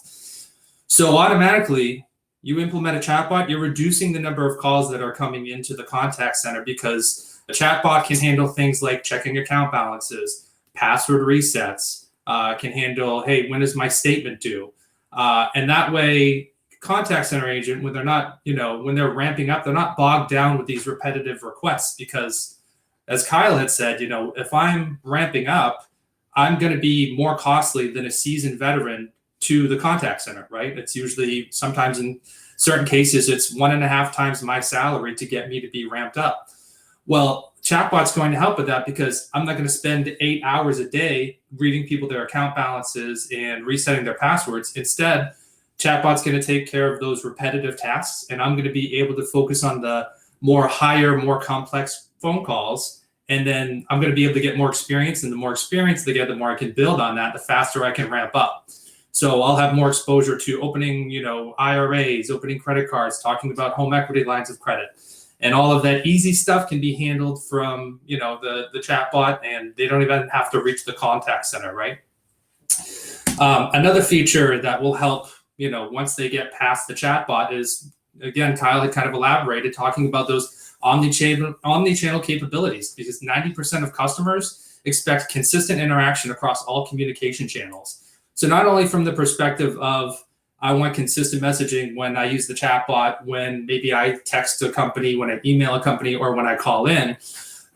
So automatically, you implement a chatbot, you're reducing the number of calls that are coming into the contact center, because a chatbot can handle things like checking account balances, password resets, can handle, hey, when is my statement due? And that way, contact center agent, when they're not, when they're ramping up, they're not bogged down with these repetitive requests, because as Kyle had said, if I'm ramping up, I'm going to be more costly than a seasoned veteran to the contact center, right? It's usually, sometimes in certain cases, it's 1.5 times my salary to get me to be ramped up. Well, chatbot's going to help with that, because I'm not going to spend 8 hours a day reading people their account balances and resetting their passwords. Instead, chatbot's going to take care of those repetitive tasks, and I'm going to be able to focus on the more complex phone calls. And then I'm going to be able to get more experience, and the more experience they get, the more I can build on that, the faster I can ramp up. So I'll have more exposure to opening, IRAs, opening credit cards, talking about home equity lines of credit. And all of that easy stuff can be handled from, the chatbot, and they don't even have to reach the contact center, right? Another feature that will help, once they get past the chatbot is, again, Kyle had kind of elaborated, talking about those omni-channel capabilities, because 90% of customers expect consistent interaction across all communication channels. So not only from the perspective of, I want consistent messaging when I use the chatbot, when maybe I text a company, when I email a company, or when I call in,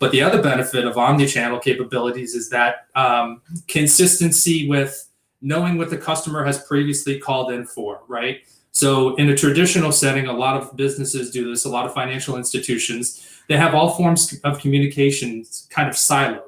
but the other benefit of omni-channel capabilities is that consistency with knowing what the customer has previously called in for, right? So in a traditional setting, a lot of businesses do this, a lot of financial institutions, they have all forms of communications kind of siloed.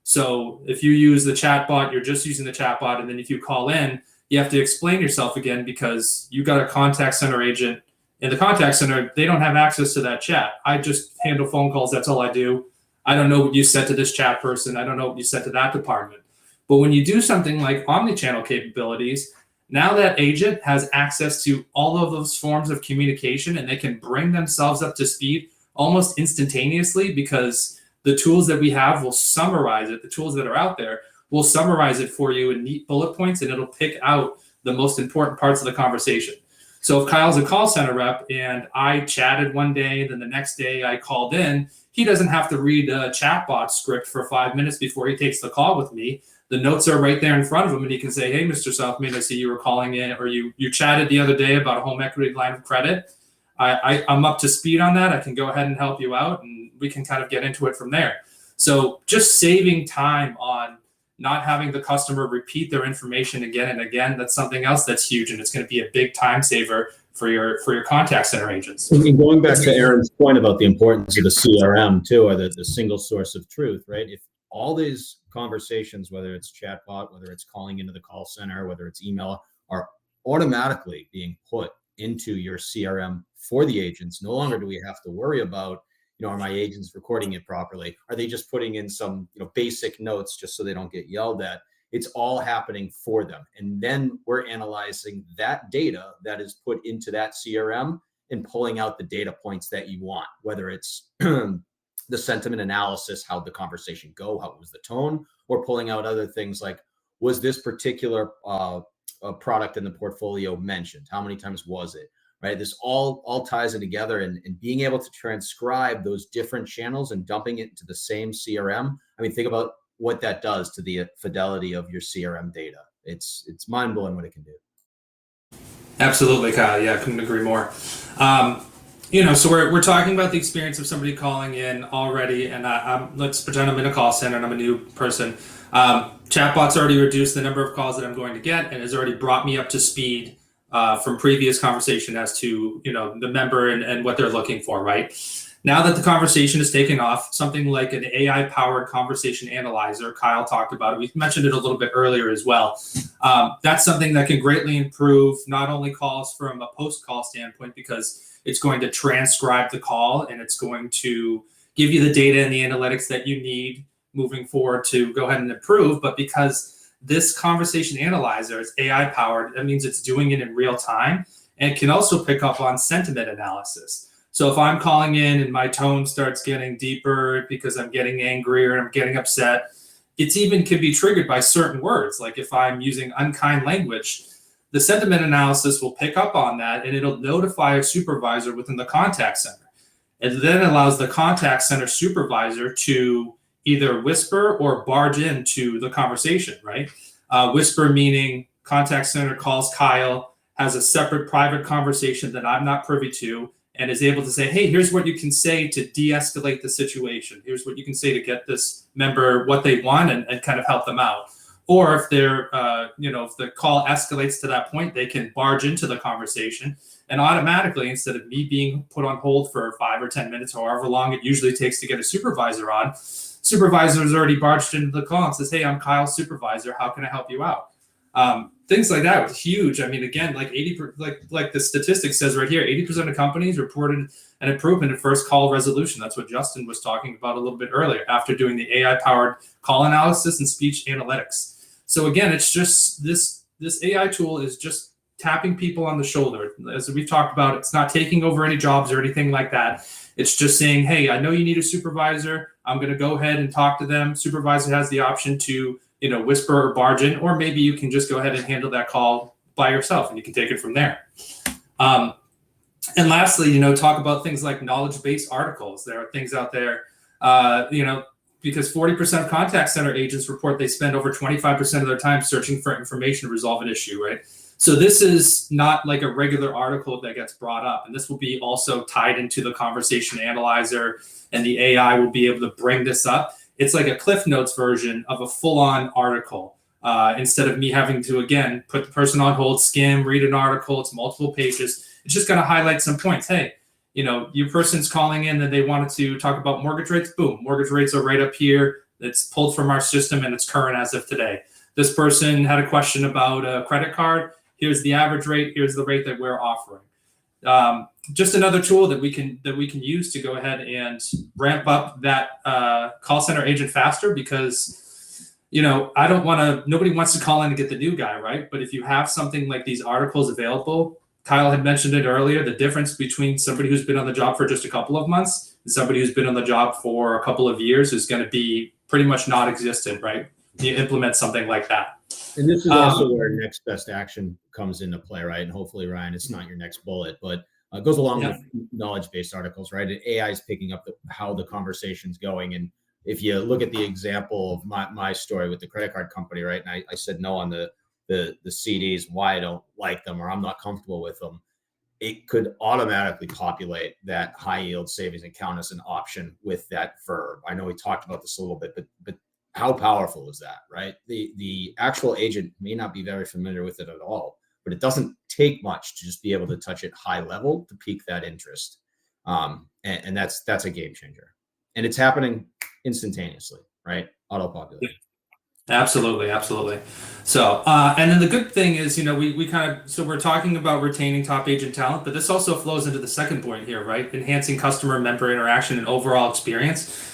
So if you use the chatbot, you're just using the chatbot. And then if you call in, you have to explain yourself again, because you got a contact center agent in the contact center. They don't have access to that chat. I just handle phone calls. That's all I do. I don't know what you said to this chat person. I don't know what you said to that department. But when you do something like omni-channel capabilities, now that agent has access to all of those forms of communication, and they can bring themselves up to speed almost instantaneously, because the tools that we have will summarize it. The tools that are out there will summarize it for you in neat bullet points, and it'll pick out the most important parts of the conversation. So if Kyle's a call center rep and I chatted one day, then the next day I called in, he doesn't have to read a chatbot script for 5 minutes before he takes the call with me. The notes are right there in front of him, and he can say, hey, Mr. Southmayd, I see you were calling in, or you chatted the other day about a home equity line of credit. I'm up to speed on that. I can go ahead and help you out, and we can kind of get into it from there. So just saving time on not having the customer repeat their information again and again, that's something else that's huge, and it's going to be a big time saver for your contact center agents. And going back to Erin's point about the importance of the CRM too, or the single source of truth, right? If all these conversations, whether it's chatbot, whether it's calling into the call center, whether it's email, are automatically being put into your CRM for the agents, no longer do we have to worry about, are my agents recording it properly? Are they just putting in some, basic notes just so they don't get yelled at? It's all happening for them. And then we're analyzing that data that is put into that CRM and pulling out the data points that you want, whether it's the sentiment analysis, how'd the conversation go, how was the tone, or pulling out other things like, was this particular product in the portfolio mentioned? How many times was it? Right? This all ties it together, and being able to transcribe those different channels and dumping it into the same CRM. I mean, think about what that does to the fidelity of your CRM data. It's mind blowing what it can do. Absolutely, Kyle. Yeah, I couldn't agree more. So we're talking about the experience of somebody calling in already, and let's pretend I'm in a call center and I'm a new person. Chatbot's already reduced the number of calls that I'm going to get, and has already brought me up to speed from previous conversation as to the member and what they're looking for. Right now that the conversation is taken off, something like an AI-powered conversation analyzer, Kyle talked about it. We mentioned it a little bit earlier as well. That's something that can greatly improve not only calls from a post-call standpoint, because it's going to transcribe the call and it's going to give you the data and the analytics that you need moving forward to go ahead and improve. But because this conversation analyzer is AI powered, that means it's doing it in real time, and it can also pick up on sentiment analysis. So if I'm calling in and my tone starts getting deeper because I'm getting angry or I'm getting upset, it's even can be triggered by certain words. Like if I'm using unkind language, the sentiment analysis will pick up on that and it'll notify a supervisor within the contact center. It then allows the contact center supervisor to either whisper or barge into the conversation, right? Whisper meaning contact center calls Kyle, has a separate private conversation that I'm not privy to, and is able to say, hey, here's what you can say to de-escalate the situation. Here's what you can say to get this member what they want and kind of help them out. Or if they're, if the call escalates to that point, they can barge into the conversation and automatically, instead of me being put on hold for 5 or 10 minutes, however long it usually takes to get a supervisor on, supervisor has already barged into the call and says, hey, I'm Kyle's supervisor. How can I help you out? Things like that was huge. I mean, again, like the statistic says right here, 80% of companies reported an improvement in first call resolution. That's what Justin was talking about a little bit earlier after doing the AI-powered call analysis and speech analytics. So again, it's just this AI tool is just tapping people on the shoulder. As we've talked about, it's not taking over any jobs or anything like that. It's just saying, hey, I know you need a supervisor. I'm going to go ahead and talk to them. Supervisor has the option to whisper or barge in, or maybe you can just go ahead and handle that call by yourself and you can take it from there. And lastly, talk about things like knowledge-based articles. There are things out there, because 40% of contact center agents report they spend over 25% of their time searching for information to resolve an issue, right? So this is not like a regular article that gets brought up, and this will be also tied into the conversation analyzer, and the AI will be able to bring this up. It's like a Cliff Notes version of a full-on article. Instead of me having to, again, put the person on hold, skim, read an article, it's multiple pages. It's just going to highlight some points. Hey, your person's calling in that they wanted to talk about mortgage rates. Boom, mortgage rates are right up here. It's pulled from our system and it's current as of today. This person had a question about a credit card. Here's the average rate. Here's the rate that we're offering. Just another tool that we can use to go ahead and ramp up that call center agent faster, because nobody wants to call in and get the new guy, right? But if you have something like these articles available, Kyle had mentioned it earlier, the difference between somebody who's been on the job for just a couple of months and somebody who's been on the job for a couple of years is going to be pretty much non-existent, right? You implement something like that. And this is also where next best action comes into play, right? And hopefully, Ryan, it's not your next bullet, but it goes along with knowledge-based articles, right? And AI is picking up how the conversation's going. And if you look at the example of my story with the credit card company, right? And I said no on the CDs, why I don't like them or I'm not comfortable with them. It could automatically populate that high yield savings account as an option with that verb. I know we talked about this a little bit, but how powerful is that, right? The actual agent may not be very familiar with it at all, but it doesn't take much to just be able to touch it high level to pique that interest. And that's a game changer. And it's happening instantaneously, right? Auto-populate. Yeah. Absolutely. So, and then the good thing is, we're talking about retaining top agent talent, but this also flows into the second point here, right? Enhancing customer member interaction and overall experience.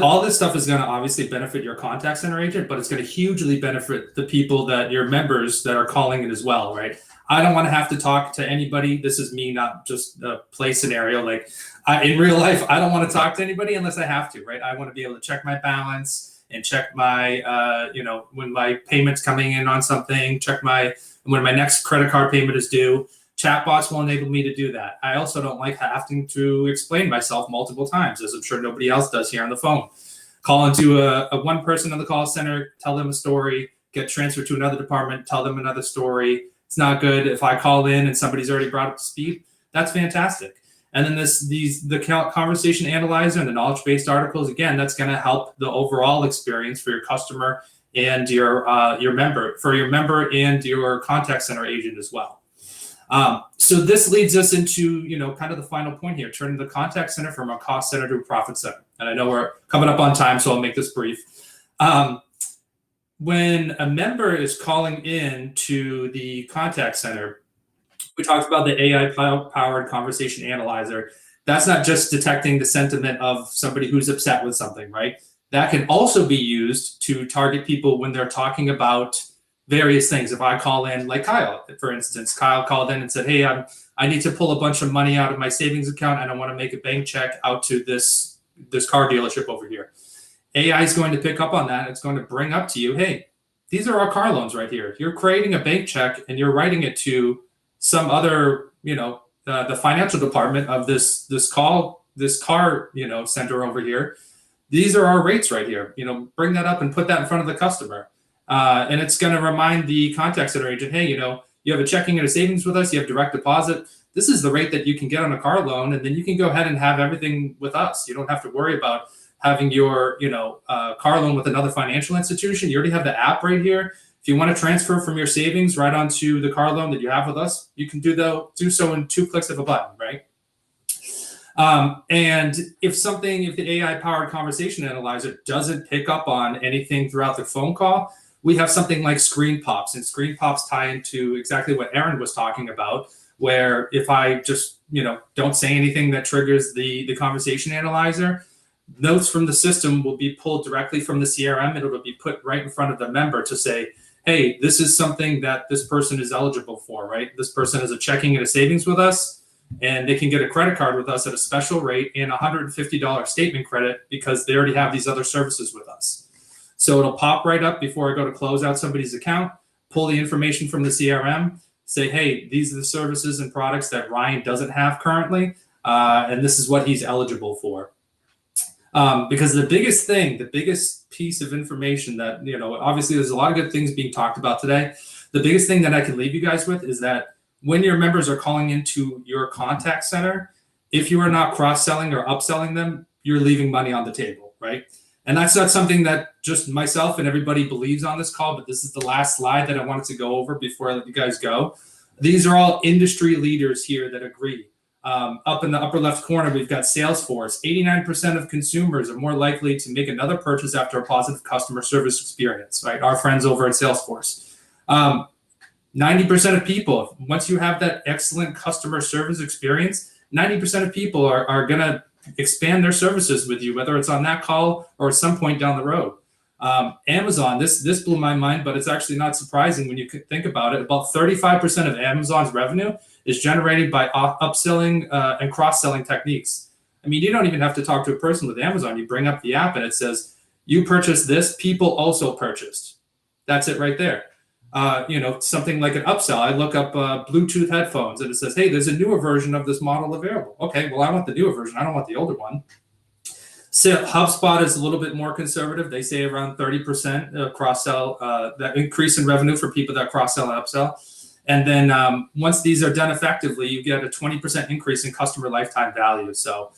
All this stuff is going to obviously benefit your contact center agent, but it's going to hugely benefit the people that your members that are calling in as well, right? I don't want to have to talk to anybody. This is me, not just a play scenario. Like in real life, I don't want to talk to anybody unless I have to, right? I want to be able to check my balance and check my, when my payment's coming in on something, when my next credit card payment is due. Chatbots will enable me to do that. I also don't like having to explain myself multiple times, as I'm sure nobody else does here on the phone. Call into a one person on the call center, tell them a story, get transferred to another department, tell them another story. It's not good. If I call in and somebody's already brought up to speed, that's fantastic. And then the conversation analyzer and the knowledge-based articles, again, that's going to help the overall experience for your customer and your member and your contact center agent as well. So this leads us into, kind of the final point here, turning the contact center from a cost center to a profit center. And I know we're coming up on time, so I'll make this brief. When a member is calling in to the contact center, we talked about the AI-powered conversation analyzer. That's not just detecting the sentiment of somebody who's upset with something, right? That can also be used to target people when they're talking about various things. If I call in, like Kyle, for instance, Kyle called in and said, hey, I need to pull a bunch of money out of my savings account and I want to make a bank check out to this car dealership over here. AI is going to pick up on that. It's going to bring up to you, hey, these are our car loans right here. You're creating a bank check and you're writing it to some other, the financial department of this car, center over here. These are our rates right here. Bring that up and put that in front of the customer. And it's going to remind the contact center agent, hey, you have a checking and a savings with us. You have direct deposit. This is the rate that you can get on a car loan. And then you can go ahead and have everything with us. You don't have to worry about having your, car loan with another financial institution. You already have the app right here. If you want to transfer from your savings right onto the car loan that you have with us, you can do so in 2 clicks of a button, right? And if the AI-powered conversation analyzer doesn't pick up on anything throughout the phone call, we have something like screen pops, and screen pops tie into exactly what Erin was talking about, where if I just, don't say anything that triggers the conversation analyzer, notes from the system will be pulled directly from the CRM and it'll be put right in front of the member to say, hey, this is something that this person is eligible for, right? This person has a checking and a savings with us, and they can get a credit card with us at a special rate and $150 statement credit because they already have these other services with us. So it'll pop right up before I go to close out somebody's account, pull the information from the CRM, say, hey, these are the services and products that Ryan doesn't have currently, and this is what he's eligible for. Because the biggest piece of information that, obviously there's a lot of good things being talked about today. The biggest thing that I can leave you guys with is that when your members are calling into your contact center, if you are not cross-selling or upselling them, you're leaving money on the table, right? And that's not something that just myself and everybody believes on this call, but this is the last slide that I wanted to go over before I let you guys go. These are all industry leaders here that agree. Up in the upper left corner, we've got Salesforce. 89% of consumers are more likely to make another purchase after a positive customer service experience, right? Our friends over at Salesforce. 90% of people, once you have that excellent customer service experience, 90% of people are going to expand their services with you, whether it's on that call or at some point down the road. Amazon, this blew my mind, but it's actually not surprising when you think about it. About 35% of Amazon's revenue is generated by upselling and cross-selling techniques. I mean, you don't even have to talk to a person with Amazon. You bring up the app and it says, you purchased this, people also purchased. That's it right there. Something like an upsell. I look up Bluetooth headphones and it says, hey, there's a newer version of this model available. Okay, well, I want the newer version. I don't want the older one. So HubSpot is a little bit more conservative. They say around 30% cross-sell, that increase in revenue for people that cross-sell and upsell. And then once these are done effectively, you get a 20% increase in customer lifetime value. So,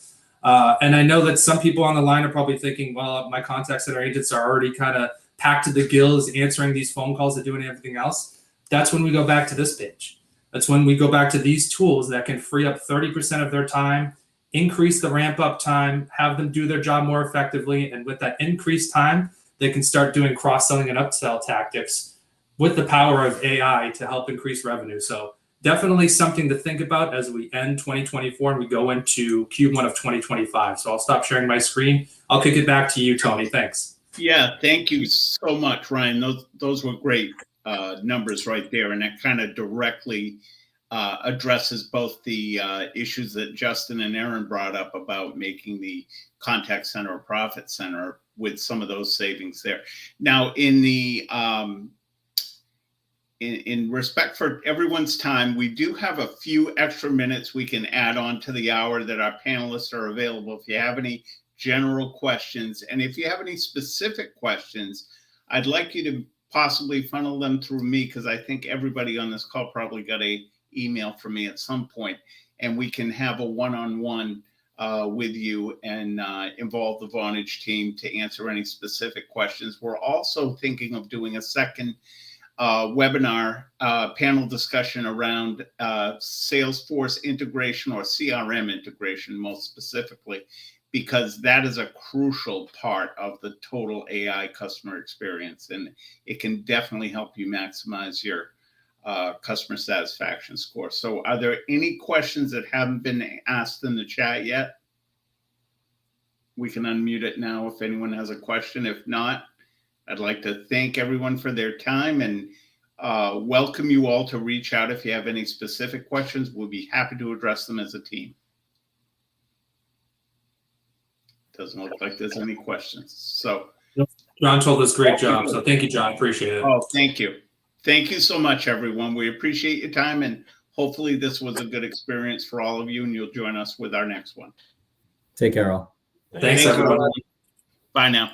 and I know that some people on the line are probably thinking, well, my contact center agents are already kind of packed to the gills answering these phone calls and doing everything else. That's when we go back to this page. That's when we go back to these tools that can free up 30% of their time, increase the ramp up time, have them do their job more effectively. And with that increased time, they can start doing cross-selling and upsell tactics with the power of AI to help increase revenue. So definitely something to think about as we end 2024 and we go into Q1 of 2025. So I'll stop sharing my screen. I'll kick it back to you, Tony. Thanks. Yeah, thank you so much, Ryan. Those were great numbers right there, and that kind of directly addresses both the issues that Justin and Erin brought up about making the contact center a profit center with some of those savings there. Now, in respect for everyone's time, we do have a few extra minutes we can add on to the hour that our panelists are available. If you have any general questions, and if you have any specific questions, I'd like you to possibly funnel them through me, because I think everybody on this call probably got an email from me at some point, and we can have a one-on-one with you and involve the Vonage team to answer any specific questions. We're also thinking of doing a second webinar panel discussion around Salesforce integration, or CRM integration most specifically, because that is a crucial part of the total AI customer experience, and it can definitely help you maximize your customer satisfaction score. So are there any questions that haven't been asked in the chat yet? We can unmute it now if anyone has a question. If not, I'd like to thank everyone for their time, and welcome you all to reach out if you have any specific questions. We'll be happy to address them as a team. Doesn't look like there's any questions. So John told us great job. So thank you, John. Appreciate it. oh, thank you. Thank you so much, everyone. We appreciate your time, and hopefully this was a good experience for all of you, and you'll join us with our next one. Take care, all. Thanks, Thank you. everyone. Bye now.